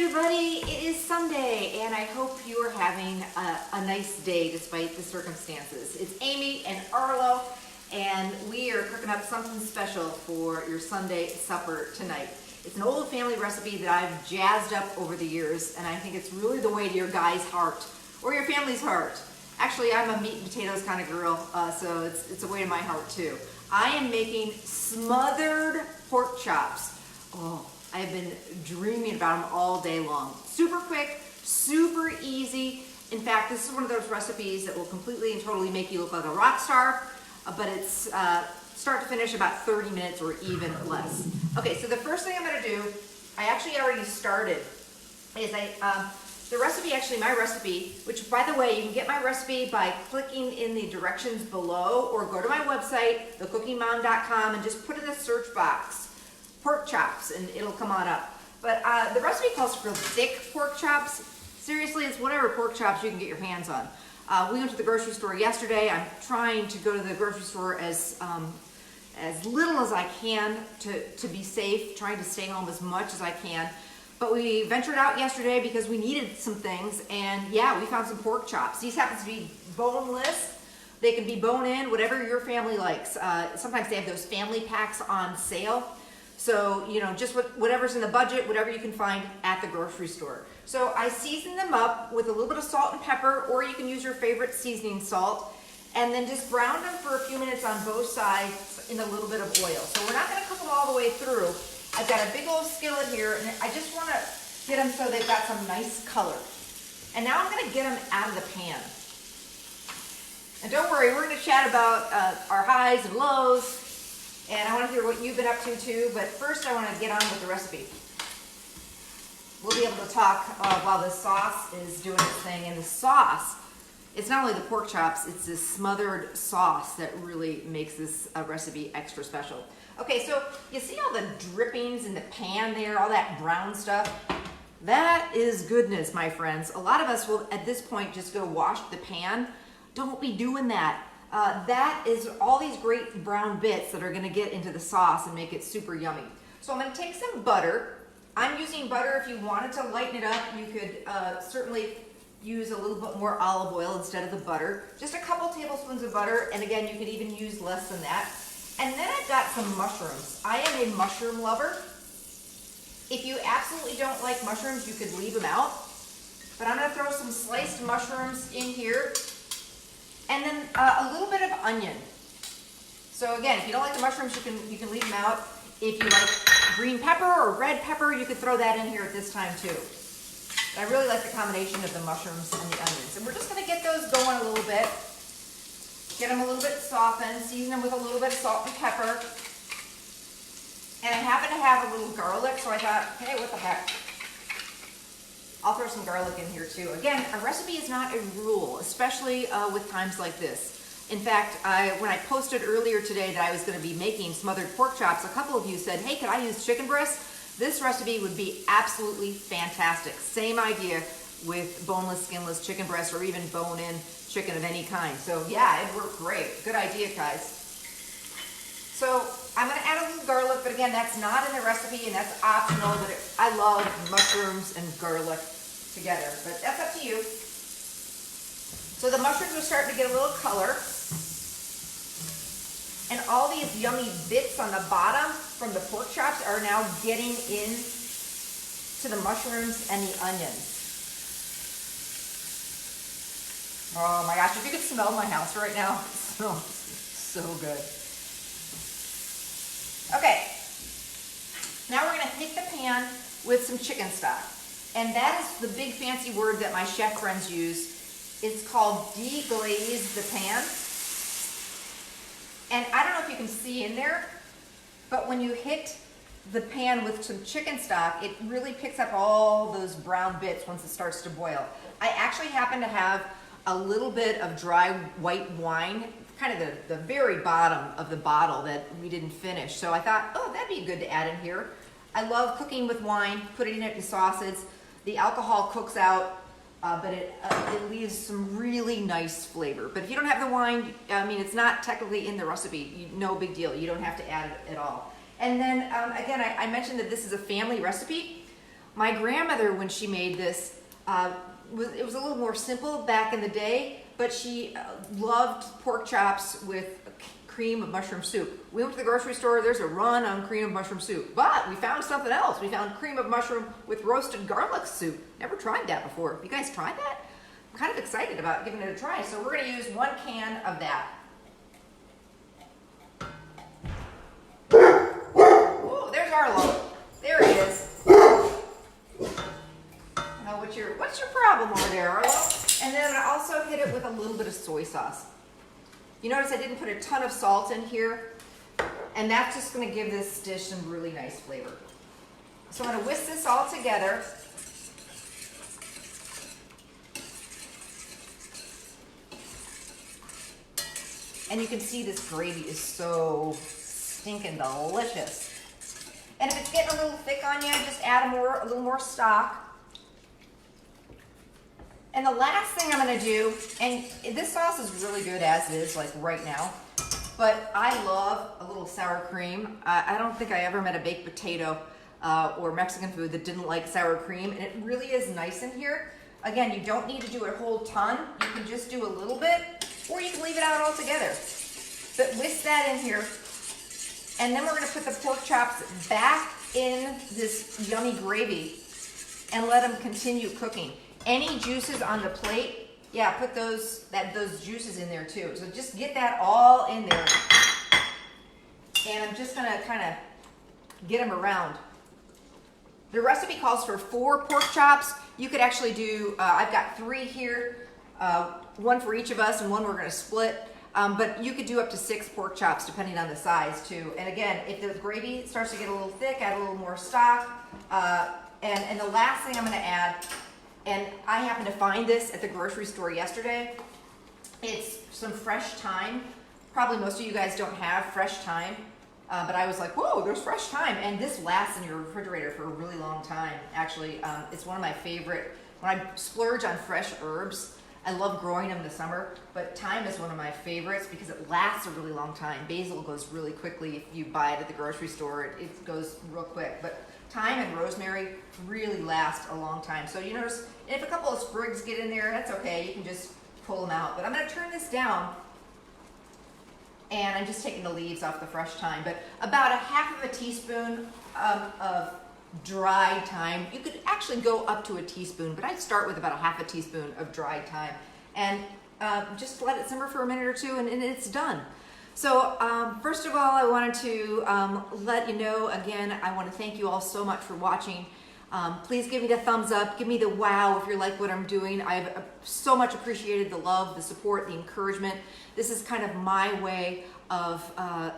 everybody, it is Sunday and I hope you are having a nice day despite the circumstances. It's Amy and Arlo and we are cooking up something special for your Sunday supper tonight. It's an old family recipe that I've jazzed up over the years and I think it's really the way to your guy's heart or your family's heart. Actually, I'm a meat and potatoes kind of girl, so it's a way to my heart too. I am making smothered pork chops. Oh, I have been dreaming about them all day long. Super quick, super easy. In fact, this is one of those recipes that will completely and totally make you look like a rock star, but it's start to finish about 30 minutes or even less. Okay, so the first thing I'm gonna do, I actually already started, is the recipe, actually my recipe, which by the way, you can get my recipe by clicking in the directions below or go to my website, thecookingmom.com, and just put in the search box, pork chops, and it'll come on up. But the recipe calls for thick pork chops. Seriously, it's whatever pork chops you can get your hands on. We went to the grocery store yesterday. I'm trying to go to the grocery store as little as I can to be safe, trying to stay home as much as I can. But we ventured out yesterday because we needed some things, and yeah, we found some pork chops. These happen to be boneless. They can be bone-in, whatever your family likes. Sometimes they have those family packs on sale. So, you know, just whatever's in the budget, whatever you can find at the grocery store. So I season them up with a little bit of salt and pepper, or you can use your favorite seasoning salt, and then just brown them for a few minutes on both sides in a little bit of oil. So we're not gonna cook them all the way through. I've got a big old skillet here, and I just wanna get them so they've got some nice color. And now I'm gonna get them out of the pan. And don't worry, we're gonna chat about our highs and lows, and I want to hear what you've been up to too, but first I want to get on with the recipe. We'll be able to talk while the sauce is doing its thing. And the sauce, it's not only the pork chops, it's this smothered sauce that really makes this recipe extra special. Okay, so you see all the drippings in the pan there, all that brown stuff? That is goodness, my friends. A lot of us will at this point just go wash the pan. Don't be doing that. That is all these great brown bits that are gonna get into the sauce and make it super yummy. So I'm gonna take some butter. I'm using butter. If you wanted to lighten it up, you could certainly use a little bit more olive oil instead of the butter. Just a couple tablespoons of butter, and again, you could even use less than that. And then I've got some mushrooms. I am a mushroom lover. If you absolutely don't like mushrooms, you could leave them out. But I'm gonna throw some sliced mushrooms in here. And then a little bit of onion. So again, if you don't like the mushrooms, you can leave them out. If you like green pepper or red pepper, you could throw that in here at this time too. But I really like the combination of the mushrooms and the onions. And we're just gonna get those going a little bit. Get them a little bit softened, season them with a little bit of salt and pepper. And I happen to have a little garlic, so I thought, hey, what the heck? I'll throw some garlic in here too. Again, a recipe is not a rule, especially with times like this. In fact, when I posted earlier today that I was gonna be making smothered pork chops, a couple of you said, hey, can I use chicken breast? This recipe would be absolutely fantastic. Same idea with boneless, skinless chicken breast or even bone-in chicken of any kind. So yeah, it worked great. Good idea, guys. So I'm gonna add a little garlic, but again, that's not in the recipe and that's optional, but I love mushrooms and garlic together, but that's up to you. So the mushrooms are starting to get a little color. And all these yummy bits on the bottom from the pork chops are now getting in to the mushrooms and the onions. Oh my gosh, if you could smell my house right now, it smells so good. Okay, now we're gonna hit the pan with some chicken stock. And that is the big fancy word that my chef friends use. It's called deglaze the pan. And I don't know if you can see in there, but when you hit the pan with some chicken stock, it really picks up all those brown bits once it starts to boil. I actually happen to have a little bit of dry white wine, kind of the very bottom of the bottle that we didn't finish. So I thought, oh, that'd be good to add in here. I love cooking with wine, putting it in sauces. The alcohol cooks out, but it leaves some really nice flavor. But if you don't have the wine, I mean, it's not technically in the recipe. No big deal. You don't have to add it at all. And then, again, I mentioned that this is a family recipe. My grandmother, when she made this, it was a little more simple back in the day, but she loved pork chops with cream of mushroom soup. We went to the grocery store, there's a run on cream of mushroom soup, but we found something else. We found cream of mushroom with roasted garlic soup. Never tried that before. Have you guys tried that? I'm kind of excited about giving it a try. So we're gonna use 1 can of that. Oh, there's Arlo. There he is. Now what's your problem over there, Arlo? And then I also hit it with a little bit of soy sauce. You notice I didn't put a ton of salt in here, and that's just gonna give this dish some really nice flavor. So I'm gonna whisk this all together. And you can see this gravy is so stinking delicious. And if it's getting a little thick on you, just add a little more stock. And the last thing I'm gonna do, and this sauce is really good as it is, like right now, but I love a little sour cream. I don't think I ever met a baked potato or Mexican food that didn't like sour cream, and it really is nice in here. Again, you don't need to do a whole ton. You can just do a little bit, or you can leave it out altogether. But whisk that in here, and then we're gonna put the pork chops back in this yummy gravy and let them continue cooking. Any juices on the plate, yeah, put those juices in there too. So just get that all in there. And I'm just gonna kind of get them around. The recipe calls for 4 pork chops. You could actually do, I've got 3 here, 1 for each of us and 1 we're gonna split. But you could do up to 6 pork chops depending on the size too. And again, if the gravy starts to get a little thick, add a little more stock. And the last thing I'm gonna add, and I happened to find this at the grocery store yesterday, it's some fresh thyme. Probably most of you guys don't have fresh thyme, but I was like, whoa, there's fresh thyme. And this lasts in your refrigerator for a really long time. Actually, it's one of my favorite, when I splurge on fresh herbs, I love growing them in the summer, but thyme is one of my favorites because it lasts a really long time. Basil goes really quickly if you buy it at the grocery store. It goes real quick, but thyme and rosemary really last a long time. So you notice if a couple of sprigs get in there, that's okay. You can just pull them out. But I'm gonna turn this down, and I'm just taking the leaves off the fresh thyme. But about a half of a teaspoon of dry thyme. You could actually go up to a teaspoon, but I'd start with about a half a teaspoon of dried thyme. And just let it simmer for a minute or two, and it's done. So first of all, I wanted to let you know, again, I want to thank you all so much for watching. Please give me the thumbs up, give me the wow if you like what I'm doing. I've so much appreciated the love, the support, the encouragement. This is kind of my way of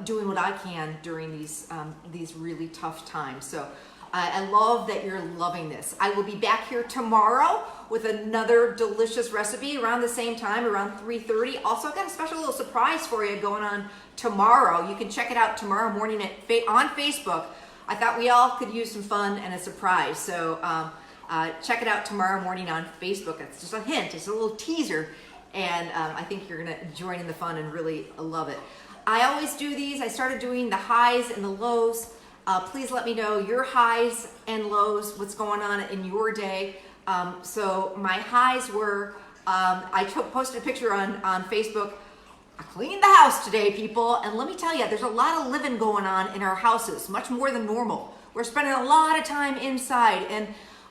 doing what I can during these really tough times. So I love that you're loving this. I will be back here tomorrow with another delicious recipe around the same time, around 3:30. Also, I've got a special little surprise for you going on tomorrow. You can check it out tomorrow morning on Facebook. I thought we all could use some fun and a surprise. So check it out tomorrow morning on Facebook. It's just a hint, it's a little teaser. And I think you're gonna join in the fun and really love it. I always do these. I started doing the highs and the lows. Please let me know your highs and lows, what's going on in your day. So my highs were, I posted a picture on Facebook. I cleaned the house today, people, and let me tell you, there's a lot of living going on in our houses, much more than normal. We're spending a lot of time inside, and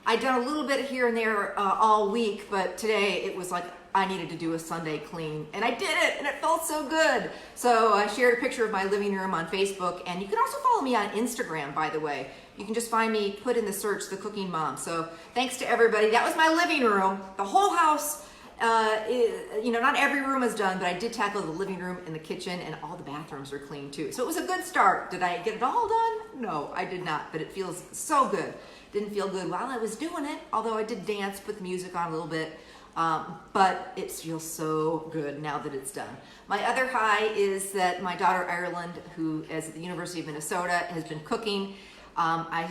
I've done a little bit here and there all week, but today it was like I needed to do a Sunday clean, and I did it, and it felt so good. So I shared a picture of my living room on Facebook, and you can also follow me on Instagram, by the way. You can just find me, put in the search, The Cooking Mom. So thanks to everybody. That was my living room. The whole house, not every room is done, but I did tackle the living room and the kitchen, and all the bathrooms are clean too. So it was a good start. Did I get it all done? No, I did not, but it feels so good. Didn't feel good while I was doing it, although I did dance, put the music on a little bit. But it feels so good now that it's done. My other high is that my daughter Ireland, who is at the University of Minnesota, has been cooking.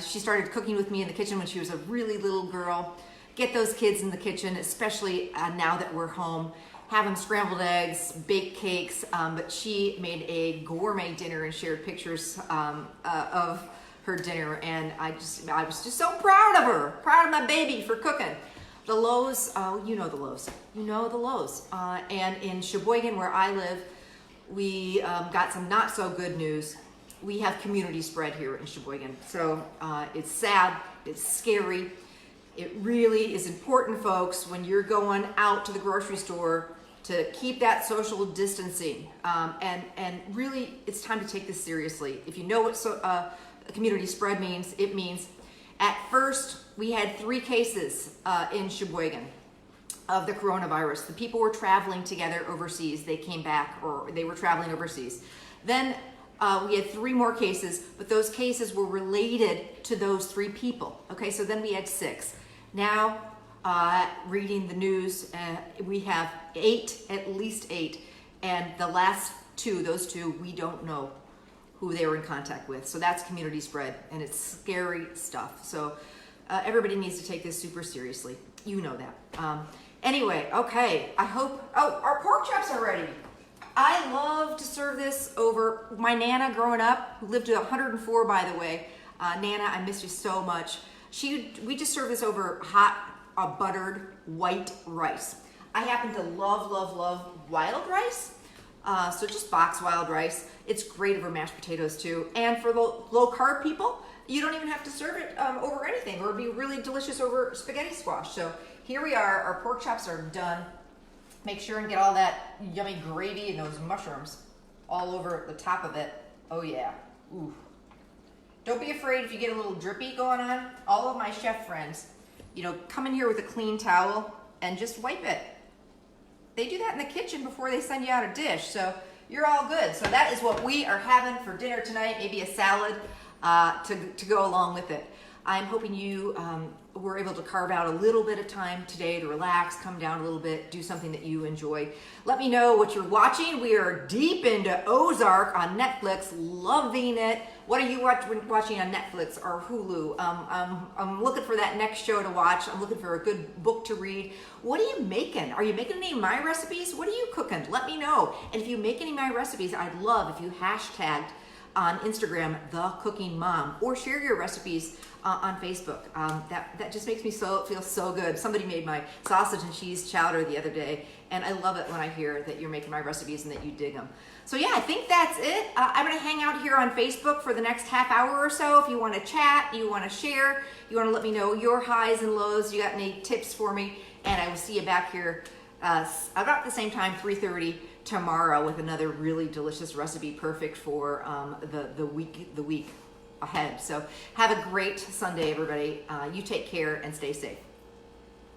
She started cooking with me in the kitchen when she was a really little girl. Get those kids in the kitchen, especially now that we're home. Have them scrambled eggs, baked cakes, but she made a gourmet dinner and shared pictures of her dinner, and I was just so proud of her, proud of my baby for cooking. The Lowe's, you know the Lowe's. You know the Lowe's. And in Sheboygan, where I live, we got some not so good news. We have community spread here in Sheboygan. So it's sad, it's scary. It really is important, folks, when you're going out to the grocery store to keep that social distancing. And really, it's time to take this seriously. If you know what community spread means, it means at first we had 3 cases in Sheboygan of the coronavirus. The people were traveling together overseas. They came back, or they were traveling overseas. Then we had 3 more cases, but those cases were related to those 3 people. Okay, so then we had 6. Now, reading the news, we have 8, at least 8, and the last 2, those 2, we don't know who they were in contact with. So that's community spread, and it's scary stuff. So everybody needs to take this super seriously. You know that. Anyway, okay, I hope, our pork chops are ready. I love to serve this over my Nana growing up, who lived to 104, by the way. Nana, I miss you so much. We just serve this over hot, buttered white rice. I happen to love, love, love wild rice. So just box wild rice. It's great over mashed potatoes too. And for the low carb people, you don't even have to serve it over anything, or it'd be really delicious over spaghetti squash. So here we are, our pork chops are done. Make sure and get all that yummy gravy and those mushrooms all over the top of it. Oh yeah, ooh. Don't be afraid if you get a little drippy going on. All of my chef friends, come in here with a clean towel and just wipe it. They do that in the kitchen before they send you out a dish, so you're all good. So that is what we are having for dinner tonight, maybe a salad to go along with it. I'm hoping you were able to carve out a little bit of time today to relax, come down a little bit, do something that you enjoy. Let me know what you're watching. We are deep into Ozark on Netflix, loving it. What are you watching on Netflix or Hulu? I'm looking for that next show to watch. I'm looking for a good book to read. What are you making? Are you making any of my recipes? What are you cooking? Let me know. And if you make any of my recipes, I'd love if you hashtagged on Instagram, The Cooking Mom, or share your recipes on Facebook. That just makes me feel so good. Somebody made my sausage and cheese chowder the other day, and I love it when I hear that you're making my recipes and that you dig them. So yeah, I think that's it. I'm gonna hang out here on Facebook for the next half hour or so. If you wanna chat, you wanna share, you wanna let me know your highs and lows, you got any tips for me, and I will see you back here about the same time, 3:30 tomorrow, with another really delicious recipe, perfect for the week ahead. So have a great Sunday, everybody. You take care and stay safe.